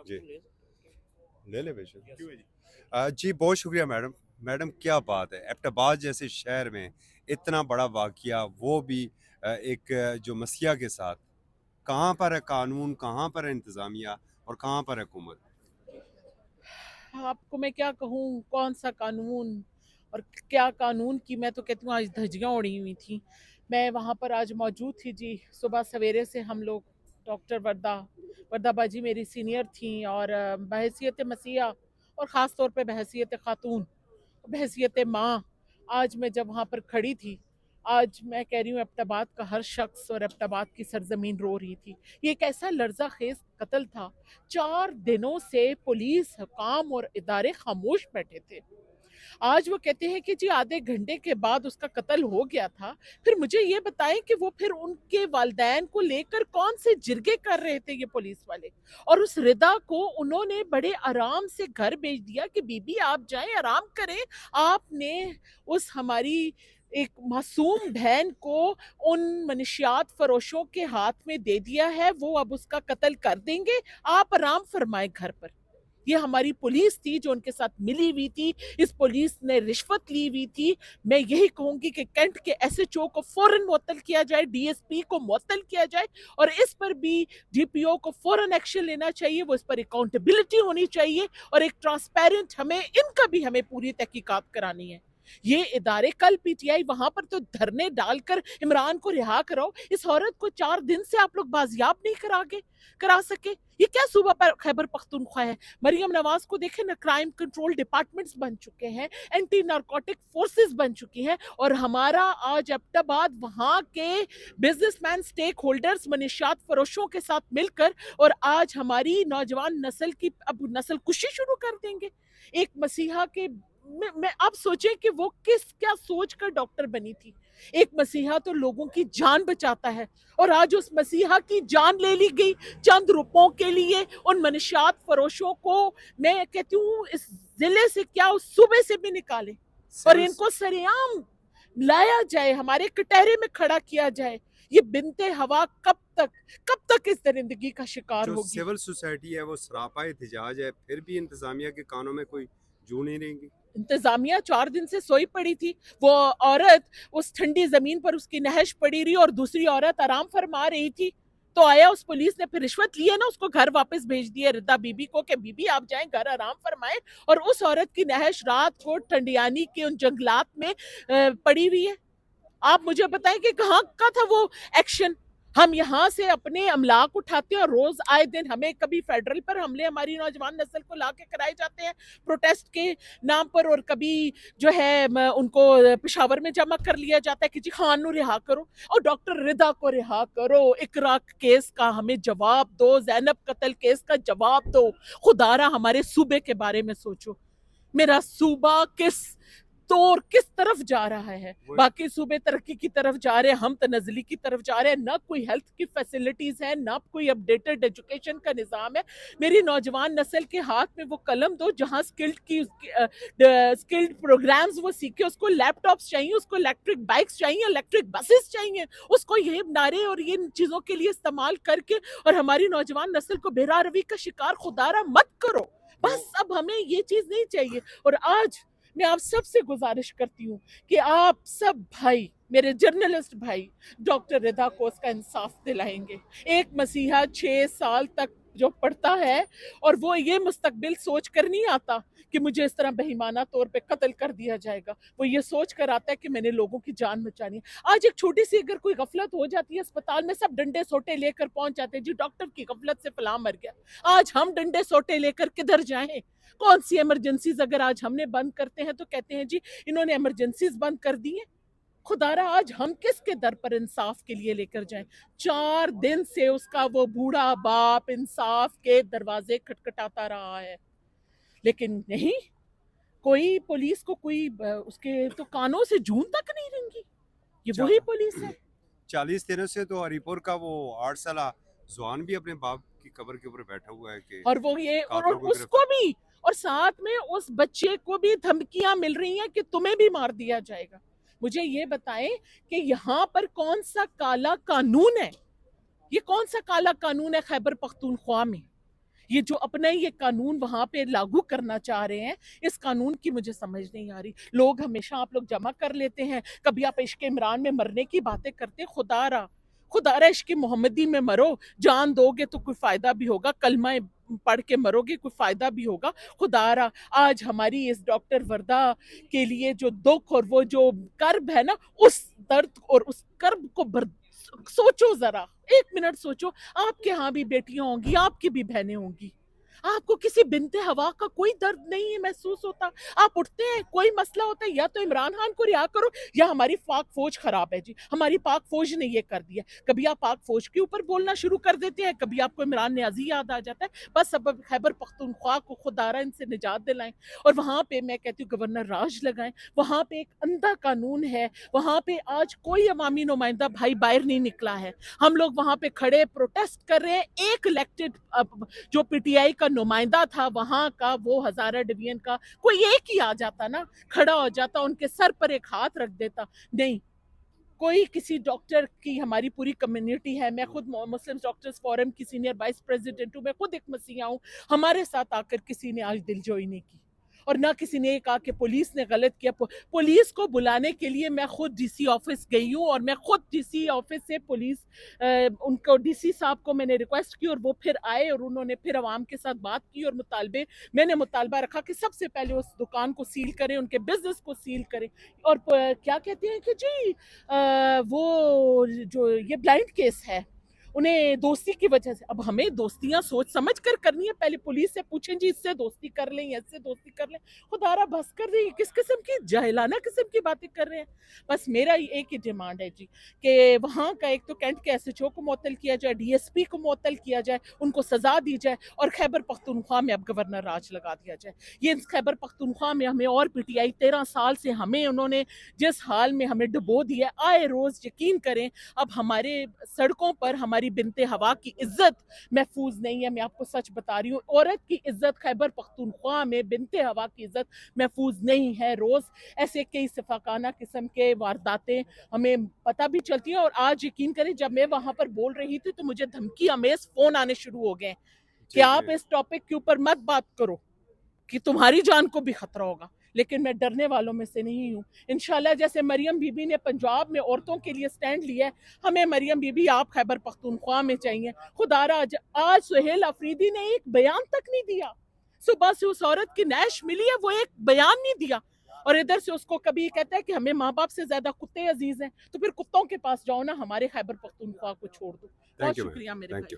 جی لے لے بے شک جی بہت شکریہ میڈم. میڈم کیا بات ہے, ایبٹ آباد جیسے شہر میں اتنا بڑا واقعہ, وہ بھی ایک جو مسیح کے ساتھ, کہاں پر ہے قانون, کہاں پر ہے انتظامیہ, اور کہاں پر ہے حکومت؟ آپ کو میں کیا کہوں, کون سا قانون اور کیا قانون کی, میں تو کہتی ہوں آج دھجیاں اڑی ہوئی تھیں. میں وہاں پر آج موجود تھی جی. صبح سویرے سے ہم لوگ, ڈاکٹر وردہ باجی میری سینئر تھیں, اور بحیثیت مسیحا اور خاص طور پہ بحیثیت خاتون, بحیثیت ماں, آج میں جب وہاں پر کھڑی تھی, آج میں کہہ رہی ہوں ایبٹ آباد کا ہر شخص اور ایبٹ آباد کی سرزمین رو رہی تھی. یہ ایک ایسا لرزہ خیز قتل تھا. 4 دنوں سے پولیس, حکام اور ادارے خاموش بیٹھے تھے. آج وہ کہتے ہیں کہ جی آدھے گھنٹے کے بعد اس کا قتل ہو گیا تھا. پھر مجھے یہ بتائیں کہ وہ پھر ان کے والدین کو لے کر کون سے جرگے کر رہے تھے یہ پولیس والے, اور اس ردا کو انہوں نے بڑے آرام سے گھر بھیج دیا کہ بی بی آپ جائیں آرام کریں. آپ نے اس ہماری ایک معصوم بہن کو ان منشیات فروشوں کے ہاتھ میں دے دیا ہے, وہ اب اس کا قتل کر دیں گے, آپ آرام فرمائیں گھر پر. یہ ہماری پولیس تھی جو ان کے ساتھ ملی ہوئی تھی, اس پولیس نے رشوت لی ہوئی تھی. میں یہی کہوں گی کہ کینٹ کے ایس ایچ او کو فوراً معطل کیا جائے, ڈی ایس پی کو معطل کیا جائے, اور اس پر بھی ڈی پی او کو فوراً ایکشن لینا چاہیے. وہ اس پر اکاؤنٹیبلٹی ہونی چاہیے, اور ایک ٹرانسپیرنٹ ہمیں ان کا بھی ہمیں پوری تحقیقات کرانی ہے. یہ ادارے, کل پی ٹی آئی وہاں پر تو دھرنے ڈال کر عمران کو رہا کراؤ. اس عورت کو 4 دن سے آپ لوگ بازیاب نہیں کرا سکے. یہ کیا صوبہ پر خیبر پختونخوا ہے؟ مریم نواز کو دیکھیں نا, کرائم کنٹرول ڈپارٹمنٹس بن چکے ہیں, اینٹی نارکوٹک فورسز بن چکی ہیں, اور ہمارا آج ایبٹ آباد وہاں کے بزنس مین, سٹیک ہولڈرز, منشیات فروشوں کے ساتھ مل کر, اور آج ہماری نوجوان نسل کی اب نسل کشی شروع کر دیں گے. ایک مسیحا کے, میں آپ سوچیں کہ وہ کیا سوچ کر ڈاکٹر بنی تھی. ایک مسیحا تو لوگوں کی جان بچاتا ہے, اور آج اس مسیحا کی جان لے لی گئی چند روپوں کے لیے. ان منشیات فروشوں کو میں کہتی ہوں اس ضلع سے کیا اس صوبے سے بھی نکالے, اور سول ان کو سریعام لایا جائے, ہمارے کٹہرے میں کھڑا کیا جائے. یہ بنت ہوا کب تک اس درندگی کا شکار جو ہوگی؟ سول سوسائٹی ہے وہ سراپا احتجاج ہے, پھر بھی انتظامیہ کے کانوں میں کوئی جو نہیں رہیں گی. انتظامیہ 4 دن سے سوئی پڑی تھی. وہ عورت اس ٹھنڈی زمین پر اس کی نہش پڑی رہی, اور دوسری عورت آرام فرما رہی تھی. تو آیا اس پولیس نے پھر رشوت لی ہے نا, اس کو گھر واپس بھیج دیا ردا بی بی کو کہ بی بی آپ جائیں گھر آرام فرمائیں, اور اس عورت کی نہش رات کو ٹھنڈیانی کے ان جنگلات میں پڑی ہوئی ہے. آپ مجھے بتائیں کہ کہاں کا تھا وہ ایکشن؟ ہم یہاں سے اپنے املاک اٹھاتے ہیں, اور روز آئے دن ہمیں کبھی فیڈرل پر حملے ہماری نوجوان نسل کو لا کے کرائے جاتے ہیں پروٹیسٹ کے نام پر, اور کبھی جو ہے ان کو پشاور میں جمع کر لیا جاتا ہے کہ جی خان نو رہا کرو, اور ڈاکٹر ردا کو رہا کرو. اقرا کیس کا ہمیں جواب دو, زینب قتل کیس کا جواب دو. خدا را ہمارے صوبے کے بارے میں سوچو. میرا صوبہ کس طرف جا رہا ہے؟ باقی صوبے ترقی کی طرف جا رہے ہیں, ہم تنزلی کی طرف جا رہے ہیں. نہ کوئی ہیلتھ کی فیسلٹیز ہے, نہ کوئی اپڈیٹڈ ایجوکیشن کا نظام ہے. میری نوجوان نسل کے ہاتھ میں وہ قلم دو جہاں سکلڈ پروگرامز وہ سیکھے. اس کو لیپ ٹاپس چاہیے, اس کو الیکٹرک بائکس چاہیے, الیکٹرک بسز چاہیے, اس کو یہ نعرے اور یہ چیزوں کے لیے استعمال کر کے, اور ہماری نوجوان نسل کو بے روی کا شکار خدارا مت کرو. بس اب ہمیں یہ چیز نہیں چاہیے. اور آج میں آپ سب سے گزارش کرتی ہوں کہ آپ سب بھائی, میرے جرنلسٹ بھائی, ڈاکٹر ردا کو اس کا انصاف دلائیں گے. ایک مسیحا 6 سال تک جو پڑھتا ہے, اور وہ یہ مستقبل سوچ کر نہیں آتا کہ مجھے اس طرح بہیمانہ طور پہ قتل کر دیا جائے گا. وہ یہ سوچ کر آتا ہے کہ میں نے لوگوں کی جان بچانی ہے. آج ایک چھوٹی سی اگر کوئی غفلت ہو جاتی ہے اسپتال میں, سب ڈنڈے سوٹے لے کر پہنچ جاتے ہیں, جی ڈاکٹر کی غفلت سے فلاں مر گیا. آج ہم ڈنڈے سوٹے لے کر کدھر جائیں؟ کون سی ایمرجنسیز اگر آج ہم نے بند کرتے ہیں تو کہتے ہیں جی انہوں نے ایمرجنسیز بند کر دی ہیں. خدا را آج ہم کس کے در پر انصاف کے لیے لے کر جائیں؟ 4 دن سے اس کا وہ بوڑھا باپ انصاف کے دروازے کھٹکھٹاتا رہا ہے, لیکن نہیں, کوئی پولیس کو کوئی اس کے تو کانوں سے جون تک نہیں رنگی. یہ وہی پولیس ہے. 40 دنوں سے تو ہری پور کا وہ 8 سالہ زوان بھی اپنے باپ کی قبر کے اوپر بیٹھا ہوا ہے کہ اور وہ یہ, اور قاتلوں کو اس کو گرفتار. بھی, اور ساتھ میں اس بچے کو بھی دھمکیاں مل رہی ہیں کہ تمہیں بھی مار دیا جائے گا. مجھے یہ بتائیں کہ یہاں پر کون سا کالا قانون ہے؟ یہ کون سا کالا قانون ہے خیبر پختونخوا میں؟ یہ جو اپنا ہی یہ قانون وہاں پہ لاگو کرنا چاہ رہے ہیں، اس قانون کی مجھے سمجھ نہیں آ رہی. لوگ ہمیشہ آپ لوگ جمع کر لیتے ہیں، کبھی آپ عشق عمران میں مرنے کی باتیں کرتے ہیں. خدا را عشق محمدی میں مرو، جان دو گے تو کوئی فائدہ بھی ہوگا، کلمہ پڑھ کے مرو گے کوئی فائدہ بھی ہوگا. خدا را آج ہماری اس ڈاکٹر وردہ کے لیے جو دکھ اور وہ جو کرب ہے نا، اس درد اور اس کرب کو سوچو ذرا، ایک منٹ سوچو. آپ کے ہاں بھی بیٹیاں ہوں گی، آپ کی بھی بہنیں ہوں گی. آپ کو کسی بنت ہوا کا کوئی درد نہیں ہے محسوس ہوتا؟ آپ اٹھتے ہیں، کوئی مسئلہ ہوتا ہے، یا تو عمران خان کو رہا کرو یا ہماری پاک فوج خراب ہے. جی ہماری پاک فوج نے یہ کر دیا. کبھی آپ پاک فوج کے اوپر بولنا شروع کر دیتے ہیں، کبھی آپ کو عمران نیازی یاد آ جاتا ہے. بس اب خیبر پختونخوا کو خدا را ان سے نجات دلائیں، اور وہاں پہ میں کہتی ہوں گورنر راج لگائیں. وہاں پہ ایک اندھا قانون ہے، وہاں پہ آج کوئی عوامی نمائندہ بھائی باہر نہیں نکلا ہے. ہم لوگ وہاں پہ کھڑے پروٹیسٹ کر رہے ہیں. ایک الیکٹڈ جو پی ٹی آئی کا نمائندہ تھا وہاں کا، وہ ہزارہ ڈویژن کا، کوئی ایک ہی آ جاتا نا، کھڑا ہو جاتا، ان کے سر پر ایک ہاتھ رکھ دیتا. نہیں، کوئی کسی ڈاکٹر کی، ہماری پوری کمیونٹی ہے. میں خود مسلم ڈاکٹرز فورم کی سینئر وائس پریزیڈنٹ ہوں، میں خود ایک مسیحا ہوں. ہمارے ساتھ آ کر کسی نے آج دل جوئی نہیں کی، اور نہ کسی نے یہ کہا کہ پولیس نے غلط کیا. پولیس کو بلانے کے لیے میں خود ڈی سی آفس گئی ہوں، اور میں خود ڈی سی آفس سے پولیس ان کو، ڈی سی صاحب کو میں نے ریکویسٹ کی، اور وہ پھر آئے اور انہوں نے پھر عوام کے ساتھ بات کی، اور میں نے مطالبہ رکھا کہ سب سے پہلے اس دکان کو سیل کریں، ان کے بزنس کو سیل کریں. اور کیا کہتے ہیں کہ جی وہ جو یہ بلائنڈ کیس ہے، انہیں دوستی کی وجہ سے. اب ہمیں دوستیاں سوچ سمجھ کر کرنی ہے. پہلے پولیس سے پوچھیں جی اس سے دوستی کر لیں یا اس سے دوستی کر لیں. خدا را بس کر دیں، کس قسم کی جاہلانہ قسم کی باتیں کر رہے ہیں. بس میرا ایک ہی ڈیمانڈ ہے جی، کہ وہاں کا ایک تو کینٹ کے ایس ایچ او کو معطل کیا جائے، ڈی ایس پی کو معطل کیا جائے، ان کو سزا دی جائے، اور خیبر پختونخوا میں اب گورنر راج لگا دیا جائے. یہ خیبر پختونخوا میں ہمیں اور پی ٹی آئی 13 سال سے ہمیں انہوں نے جس حال میں ہمیں ڈبو دیا، آئے روز یقین کریں اب ہمارے سڑکوں پر ہماری بنت ہوا کی عزت محفوظ نہیں ہے. میں آپ کو سچ بتا رہی ہوں، عورت کی عزت خیبر پختونخوا میں، بنت ہوا کی عزت محفوظ نہیں ہے. روز ایسے کئی صفاقانہ قسم کے وارداتیں ہمیں پتہ بھی چلتی ہیں. اور آج یقین کریں جب میں وہاں پر بول رہی تھی تو مجھے دھمکی امیز فون آنے شروع ہو گئے کہ آپ اس ٹاپک کے اوپر مت بات کرو کہ تمہاری جان کو بھی خطرہ ہوگا. لیکن میں ڈرنے والوں میں سے نہیں ہوں. انشاءاللہ جیسے مریم بی بی نے پنجاب میں عورتوں کے لیے سٹینڈ لیا ہے، ہمیں مریم بی بی آپ خیبر پختونخوا میں چاہیے. خدا را آج سہیل افریدی نے ایک بیان تک نہیں دیا. صبح سے اس عورت کی نیش ملی ہے، وہ ایک بیان نہیں دیا. اور ادھر سے اس کو کبھی کہتا ہے کہ ہمیں ماں باپ سے زیادہ کتے عزیز ہیں. تو پھر کتوں کے پاس جاؤ نا، ہمارے خیبر پختونخوا کو چھوڑ دو. بہت شکریہ میرے بھائی.